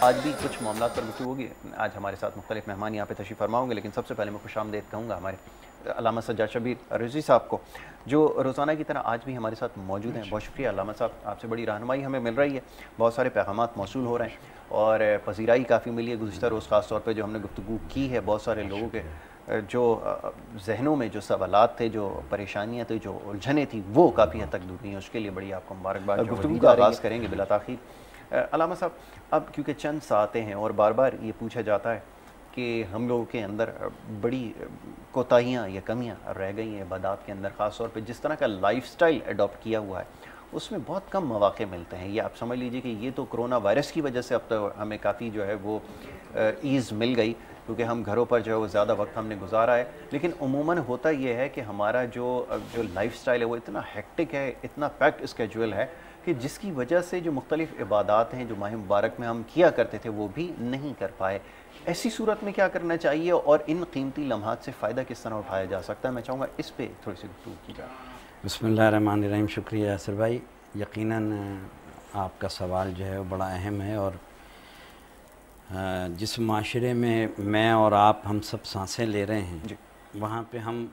آج بھی کچھ معاملات پر گفتگو ہوگی. آج ہمارے ساتھ مختلف مہمان یہاں پہ تشریف فرما ہوں گے، لیکن سب سے پہلے میں خوش آمدید کہوں گا ہمارے علامہ سجاد شبیر رضوی صاحب کو، جو روزانہ کی طرح آج بھی ہمارے ساتھ موجود ہیں. بہت شکریہ علامہ صاحب، آپ سے بڑی رہنمائی ہمیں مل رہی ہے، بہت سارے پیغامات موصول ہو رہے ہیں اور پذیرائی کافی ملی ہے گزشتہ روز، خاص طور پہ جو ہم نے گفتگو کی ہے بہت سارے لوگوں کے جو ذہنوں میں جو سوالات تھے، جو پریشانیاں تھیں، جو الجھنیں تھیں، وہ کافی حد تک دور ہوئی ہیں. اس کے لیے بڑی آپ کو مبارکباد. گفتگو کا آغاز کریں گے بلا تاخیر. علامہ صاحب، اب کیونکہ چند ساعتیں ہیں اور بار بار یہ پوچھا جاتا ہے کہ ہم لوگوں کے اندر بڑی کوتاہیاں یا کمیاں رہ گئی ہیں عبادات کے اندر، خاص طور پہ جس طرح کا لائف سٹائل اڈاپٹ کیا ہوا ہے اس میں بہت کم مواقع ملتے ہیں. یہ آپ سمجھ لیجئے کہ یہ تو کرونا وائرس کی وجہ سے اب تو ہمیں کافی جو ہے وہ ایز مل گئی، کیونکہ ہم گھروں پر جو ہے وہ زیادہ وقت ہم نے گزارا ہے. لیکن عموماً ہوتا یہ ہے کہ ہمارا جو لائف سٹائل ہے وہ اتنا ہیکٹک ہے، اتنا پیکڈ اسکیجول ہے کہ جس کی وجہ سے جو مختلف عبادات ہیں جو ماہ مبارک میں ہم کیا کرتے تھے وہ بھی نہیں کر پائے. ایسی صورت میں کیا کرنا چاہیے اور ان قیمتی لمحات سے فائدہ کس طرح اٹھایا جا سکتا ہے؟ میں چاہوں گا اس پہ تھوڑی سی گفتگو کی جائے. بسم اللہ الرحمن الرحیم. شکریہ یاسر بھائی. یقیناً آپ کا سوال جو ہے وہ بڑا اہم ہے، اور جس معاشرے میں اور آپ ہم سب سانسیں لے رہے ہیں وہاں پہ ہم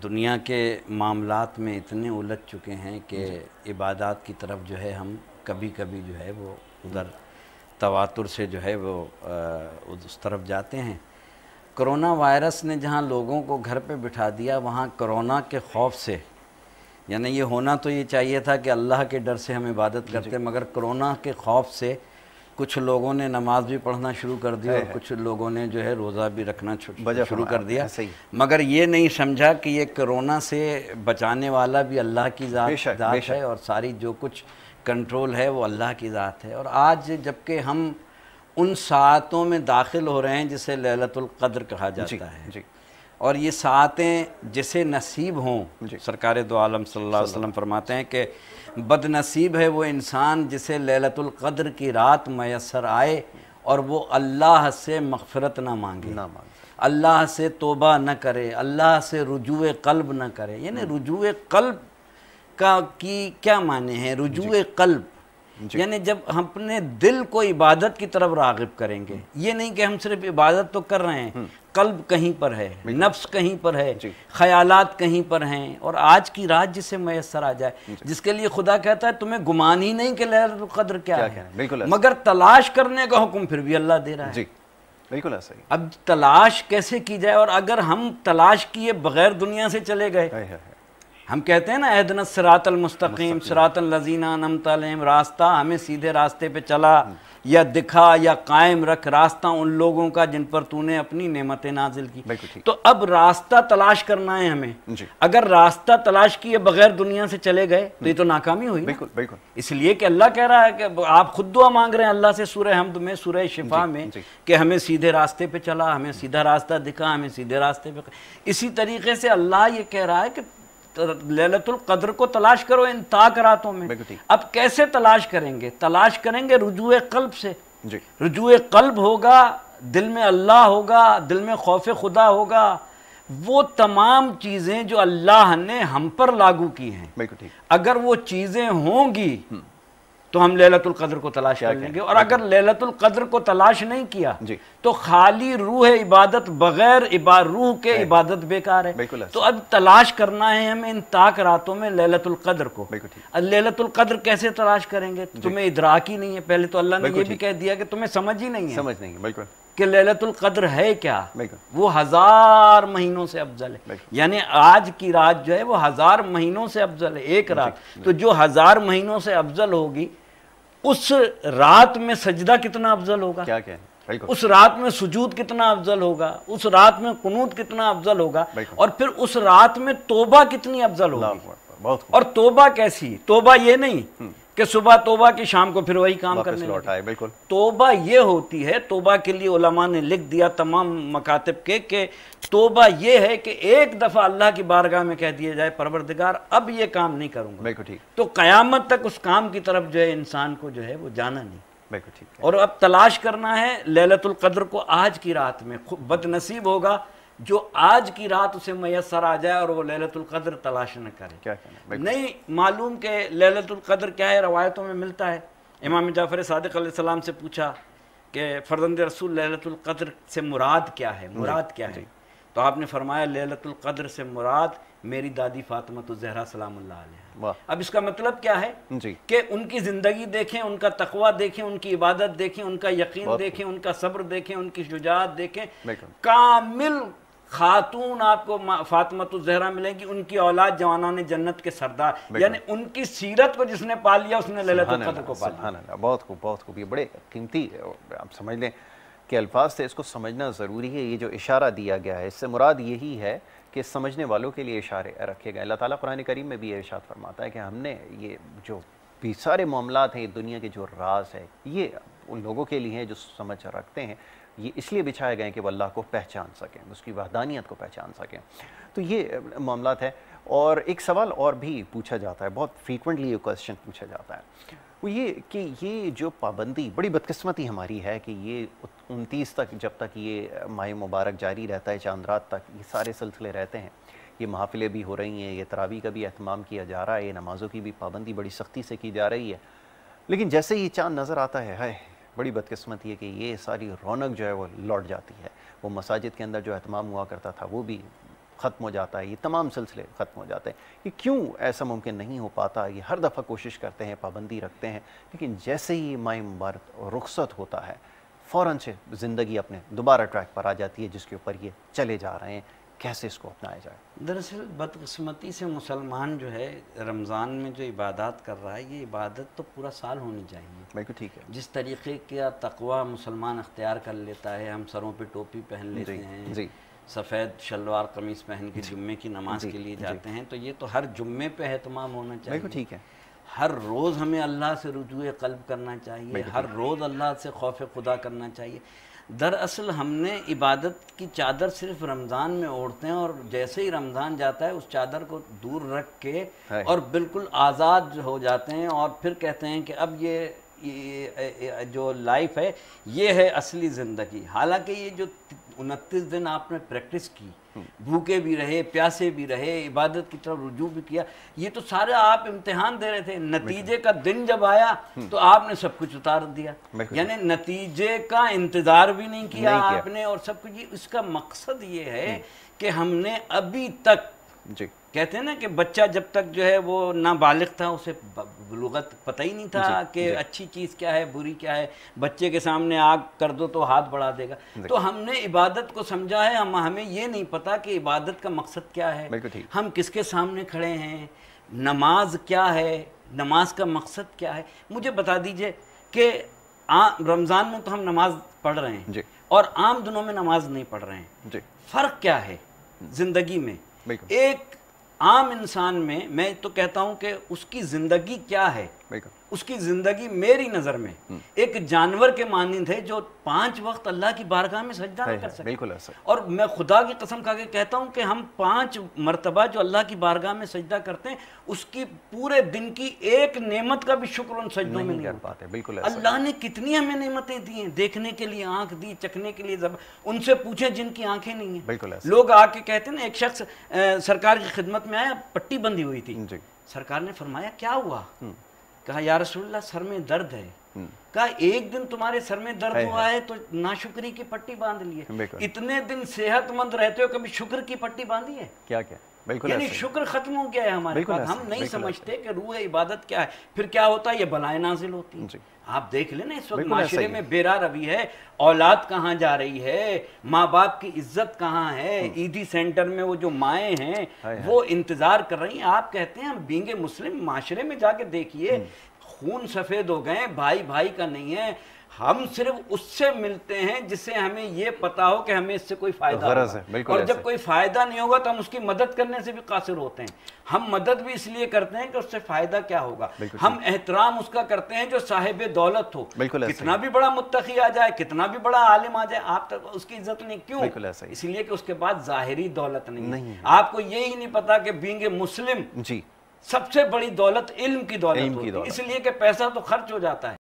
دنیا کے معاملات میں اتنے الجھ چکے ہیں کہ عبادات کی طرف جو ہے ہم کبھی کبھی جو ہے وہ ادھر تواتر سے جو ہے وہ اس طرف جاتے ہیں. کرونا وائرس نے جہاں لوگوں کو گھر پہ بٹھا دیا، وہاں کرونا کے خوف سے، یعنی یہ ہونا تو یہ چاہیے تھا کہ اللہ کے ڈر سے ہم عبادت کرتے، مگر کرونا کے خوف سے کچھ لوگوں نے نماز بھی پڑھنا شروع کر دی اور کچھ لوگوں نے جو ہے روزہ بھی رکھنا شروع کر دیا، مگر یہ نہیں سمجھا کہ یہ کرونا سے بچانے والا بھی اللہ کی ذات ہے، اور ساری جو کچھ کنٹرول ہے وہ اللہ کی ذات ہے. اور آج جبکہ ہم ان ساعتوں میں داخل ہو رہے ہیں جسے لیلۃ القدر کہا جاتا ہے، اور یہ ساعتیں جسے نصیب ہوں، سرکار دو عالم صلی اللہ علیہ وسلم فرماتے ہیں کہ بد نصیب ہے وہ انسان جسے لیلۃ القدر کی رات میسر آئے اور وہ اللہ سے مغفرت نہ مانگے، اللہ سے توبہ نہ کرے، اللہ سے رجوع قلب نہ کرے. یعنی رجوع قلب کی کیا معنی ہے؟ رجوع قلب یعنی جب ہم اپنے دل کو عبادت کی طرف راغب کریں گے، یہ نہیں کہ ہم صرف عبادت تو کر رہے ہیں، قلب کہیں پر ہے، نفس کہیں پر ہے، خیالات کہیں پر ہیں، اور آج کی رات جسے میسر آ جائے، جس کے لیے خدا کہتا ہے تمہیں گمان ہی نہیں کہ لیلۃ القدر کیا ہے، مگر تلاش کرنے کا حکم پھر بھی اللہ دے رہا ہے. بالکل ایسا ہی. اب تلاش کیسے کی جائے؟ اور اگر ہم تلاش کیے بغیر دنیا سے چلے گئے، ہم کہتے ہیں نا اہدنا الصراط المستقیم صراط الذین انعمت علیہم، راستہ ہمیں سیدھے راستے پہ چلا یا دکھا یا قائم رکھ راستہ ان لوگوں کا جن پر تو نے اپنی نعمتیں نازل کی. تو اب راستہ تلاش کرنا ہے ہمیں. اگر راستہ تلاش کیے بغیر دنیا سے چلے گئے تو یہ تو ناکامی ہوئی. بالکل. اس لیے کہ اللہ کہہ رہا ہے کہ آپ خود دعا مانگ رہے ہیں اللہ سے سورہ حمد میں، سورہ شفا میں، کہ ہمیں سیدھے راستے پہ چلا، ہمیں سیدھا راستہ دکھا، ہمیں سیدھے راستے پہ. اسی طریقے سے اللہ یہ کہہ رہا ہے کہ لیلۃ القدر کو تلاش کرو ان تاک راتوں میں. اب کیسے تلاش کریں گے؟ تلاش کریں گے رجوع قلب سے. رجوع قلب ہوگا، دل میں اللہ ہوگا، دل میں خوف خدا ہوگا، وہ تمام چیزیں جو اللہ نے ہم پر لاگو کی ہیں اگر وہ چیزیں ہوں گی تو ہم لیلۃ القدر کو تلاش کر لیں گے. اور اگر لیلۃ القدر کو تلاش نہیں کیا تو خالی روح عبادت بغیر روح کے عبادت بیکار ہے. تو اب تلاش کرنا ہے ہمیں ان تاک راتوں میں لیلۃ القدر کو. لیلۃ القدر کیسے تلاش کریں گے؟ تمہیں ادراک ہی نہیں ہے. پہلے تو اللہ نے یہ بھی کہہ دیا کہ تمہیں سمجھ ہی نہیں ہے کہ لیلۃ القدر ہے کیا. وہ 1000 مہینوں سے افضل ہے. یعنی آج کی رات جو ہے وہ 1000 مہینوں سے افضل ہے. ایک رات تو جو 1000 مہینوں سے افضل ہوگی، اس رات میں سجدہ کتنا افضل ہوگا، اس رات میں سجود کتنا افضل ہوگا، اس رات میں قنوت کتنا افضل ہوگا، اور پھر اس رات میں توبہ کتنی افضل ہوگی. اور توبہ کیسی؟ توبہ یہ نہیں کہ صبح توبہ کی شام کو پھر وہی کام کرنے لگے. توبہ یہ ہوتی ہے، توبہ کے لیے علماء نے لکھ دیا تمام مکاتب کے کہ توبہ یہ ہے کہ ایک دفعہ اللہ کی بارگاہ میں کہہ دیا جائے پروردگار اب یہ کام نہیں کروں گا، تو قیامت تک اس کام کی طرف جو ہے انسان کو جو ہے وہ جانا نہیں. اور اب تلاش کرنا ہے لیلۃ القدر کو آج کی رات میں. بد نصیب ہوگا جو آج کی رات اسے میسر آ جائے اور وہ لیلۃ القدر تلاش نہ کرے. نہیں معلوم کہ لیلۃ القدر کیا ہے. روایتوں میں ملتا ہے، امام جعفر صادق علیہ السلام سے پوچھا کہ فرزند رسول لیلۃ القدر سے مراد کیا ہے، مراد کیا ہے؟ تو آپ نے فرمایا لیلۃ القدر سے مراد میری دادی فاطمہ الزہرا سلام اللہ علیہ۔ اب اس کا مطلب کیا ہے کہ ان کی زندگی دیکھیں، ان کا تقوی دیکھیں، ان کی عبادت دیکھیں، ان کا یقین دیکھیں، ان کا صبر دیکھیں، ان کی شجاعت دیکھیں، کامل خاتون آپ کو فاطمہ الزہرا ملیں گی، ان کی اولاد جوانان جنت کے سردار، یعنی ان کی سیرت کو جس نے پا لیا اس نے لیلۃ القدر کو پا لیا۔ بہت خوب، بہت خوب، یہ بڑے قیمتی آپ سمجھ لیں کہ الفاظ سے اس کو سمجھنا ضروری ہے۔ یہ جو اشارہ دیا گیا ہے اس سے مراد یہی ہے کہ سمجھنے والوں کے لیے اشارے رکھے گئے۔ اللہ تعالیٰ قرآن کریم میں بھی یہ ارشاد فرماتا ہے کہ ہم نے یہ جو بھی سارے معاملات ہیں، دنیا کے جو راز ہے، یہ ان لوگوں کے لیے ہیں جو سمجھ رکھتے ہیں، یہ اس لیے بچھائے گئے ہیں کہ وہ اللہ کو پہچان سکیں، اس کی وحدانیت کو پہچان سکیں۔ تو یہ معاملات ہے۔ اور ایک سوال اور بھی پوچھا جاتا ہے، بہت فریکوینٹلی یہ کویسچن پوچھا جاتا ہے، وہ یہ کہ یہ جو پابندی، بڑی بدقسمتی ہماری ہے کہ یہ 29 تک جب تک یہ ماہ مبارک جاری رہتا ہے، چاند رات تک یہ سارے سلسلے رہتے ہیں، یہ محافلیں بھی ہو رہی ہیں، یہ تراویح کا بھی اہتمام کیا جا رہا ہے، یہ نمازوں کی بھی پابندی بڑی سختی سے کی جا رہی ہے، لیکن جیسے ہی چاند نظر آتا ہے، ہائے بڑی بدقسمتی ہے کہ یہ ساری رونق جو ہے وہ لوٹ جاتی ہے، وہ مساجد کے اندر جو اہتمام ہوا کرتا تھا وہ بھی ختم ہو جاتا ہے، یہ تمام سلسلے ختم ہو جاتے ہیں۔ یہ کیوں ایسا ممکن نہیں ہو پاتا؟ یہ ہر دفعہ کوشش کرتے ہیں، پابندی رکھتے ہیں، لیکن جیسے ہی ماہ مبارک رخصت ہوتا ہے فوراً سے زندگی اپنے دوبارہ ٹریک پر آ جاتی ہے جس کے اوپر یہ چلے جا رہے ہیں۔ کیسے اس کو اپنایا جائے؟ دراصل بدقسمتی سے مسلمان جو ہے رمضان میں جو عبادات کر رہا ہے، یہ عبادت تو پورا سال ہونی چاہیے۔ بالکل ٹھیک ہے۔ جس طریقے کا تقوی مسلمان اختیار کر لیتا ہے، ہم سروں پہ ٹوپی پہن لیتے ہیں، سفید شلوار قمیص پہن کے جمعے کی نماز کے لیے جاتے ہیں، تو یہ تو ہر جمعے پہ اہتمام ہونا چاہیے۔ بالکل ٹھیک ہے۔ ہر روز ہمیں اللہ سے رجوع قلب کرنا چاہیے، ہر روز اللہ سے خوف خدا کرنا چاہیے۔ دراصل ہم نے عبادت کی چادر صرف رمضان میں اوڑھتے ہیں، اور جیسے ہی رمضان جاتا ہے اس چادر کو دور رکھ کے اور بالکل آزاد ہو جاتے ہیں، اور پھر کہتے ہیں کہ اب یہ جو لائف ہے یہ ہے اصلی زندگی۔ حالانکہ یہ جو 29 دن آپ نے پریکٹس کی، بھوکے بھی رہے، پیاسے بھی رہے، عبادت کی طرف رجوع بھی کیا، یہ تو سارے آپ امتحان دے رہے تھے۔ نتیجے کا دن جب آیا تو آپ نے سب کچھ اتار دیا، یعنی نتیجے کا انتظار بھی نہیں کیا آپ نے، اور سب کچھ۔ اس کا مقصد یہ ہے کہ ہم نے ابھی تک، کہتے ہیں نا کہ بچہ جب تک جو ہے وہ نابالغ تھا اسے بلوغت پتہ ہی نہیں تھا کہ اچھی چیز کیا ہے، بری کیا ہے۔ بچے کے سامنے آگ کر دو تو ہاتھ بڑھا دے گا۔ تو ہم نے عبادت کو سمجھا ہے، ہمیں یہ نہیں پتا کہ عبادت کا مقصد کیا ہے، ہم کس کے سامنے کھڑے ہیں، نماز کیا ہے، نماز کا مقصد کیا ہے۔ مجھے بتا دیجئے کہ رمضان میں تو ہم نماز پڑھ رہے ہیں اور عام دنوں میں نماز نہیں پڑھ رہے ہیں، فرق کیا ہے زندگی میں؟ ایک عام انسان میں تو کہتا ہوں کہ اس کی زندگی کیا ہے، اس کی زندگی میری نظر میں ایک جانور کے مانند ہے جو 5 وقت اللہ کی بارگاہ میں سجدہ نہ کر سکے۔ اور میں خدا کی قسم کھا کے کہتا ہوں کہ ہم 5 مرتبہ جو اللہ کی بارگاہ میں سجدہ کرتے ہیں اس کی پورے دن کی ایک نعمت کا بھی شکر ان سجدوں میں نہیں کر پاتے۔ اللہ نے کتنی ہمیں نعمتیں دی ہیں، دیکھنے کے لیے آنکھ دی، چکھنے کے لیے زبان، ان سے پوچھیں جن کی آنکھیں نہیں ہیں۔ لوگ آ کے کہتے ہیں نا، ایک شخص سرکار کی خدمت میں آیا، پٹی بندھی ہوئی تھی، سرکار نے فرمایا کیا ہوا؟ کہا یا رسول اللہ سر میں درد ہے۔ کہا ایک دن تمہارے سر میں درد ہوا ہے تو ناشکری کی پٹی باندھ لی ہے، اتنے دن صحت مند رہتے ہو کبھی شکر کی پٹی باندھی ہے کیا؟ یعنی شکر ختم ہو گیا ہے ہمارے پاس، ہم نہیں سمجھتے کہ روح عبادت کیا ہے۔ پھر کیا ہوتا ہے؟ یہ بلائیں نازل ہوتی ہیں۔ آپ دیکھ لیں نا اس وقت معاشرے میں بیرا روی ہے، اولاد کہاں جا رہی ہے، ماں باپ کی عزت کہاں ہے، عیدی سینٹر میں وہ جو مائیں ہیں وہ انتظار کر رہی ہیں۔ آپ کہتے ہیں ہم بینگ مسلم معاشرے میں جا کے دیکھیے، خون سفید ہو گئے، بھائی بھائی کا نہیں ہے۔ ہم صرف اس سے ملتے ہیں جس سے ہمیں یہ پتا ہو کہ ہمیں اس سے کوئی فائدہ ہوگا، اور جب کوئی فائدہ نہیں ہوگا تو ہم اس کی مدد کرنے سے بھی قاصر ہوتے ہیں۔ ہم مدد بھی اس لیے کرتے ہیں کہ اس سے فائدہ کیا ہوگا، ہم احترام اس کا کرتے ہیں جو صاحب دولت ہو، کتنا بھی بڑا متقی آ جائے، کتنا بھی بڑا عالم آ جائے، آپ تک اس کی عزت نہیں۔ کیوں؟ اس لیے کہ اس کے بعد ظاہری دولت نہیں ہے۔ آپ کو یہی نہیں پتا کہ بینگ مسلم سب سے بڑی دولت علم کی دولت ہوتی ہے، اس لیے کہ پیسہ تو خرچ ہو جاتا ہے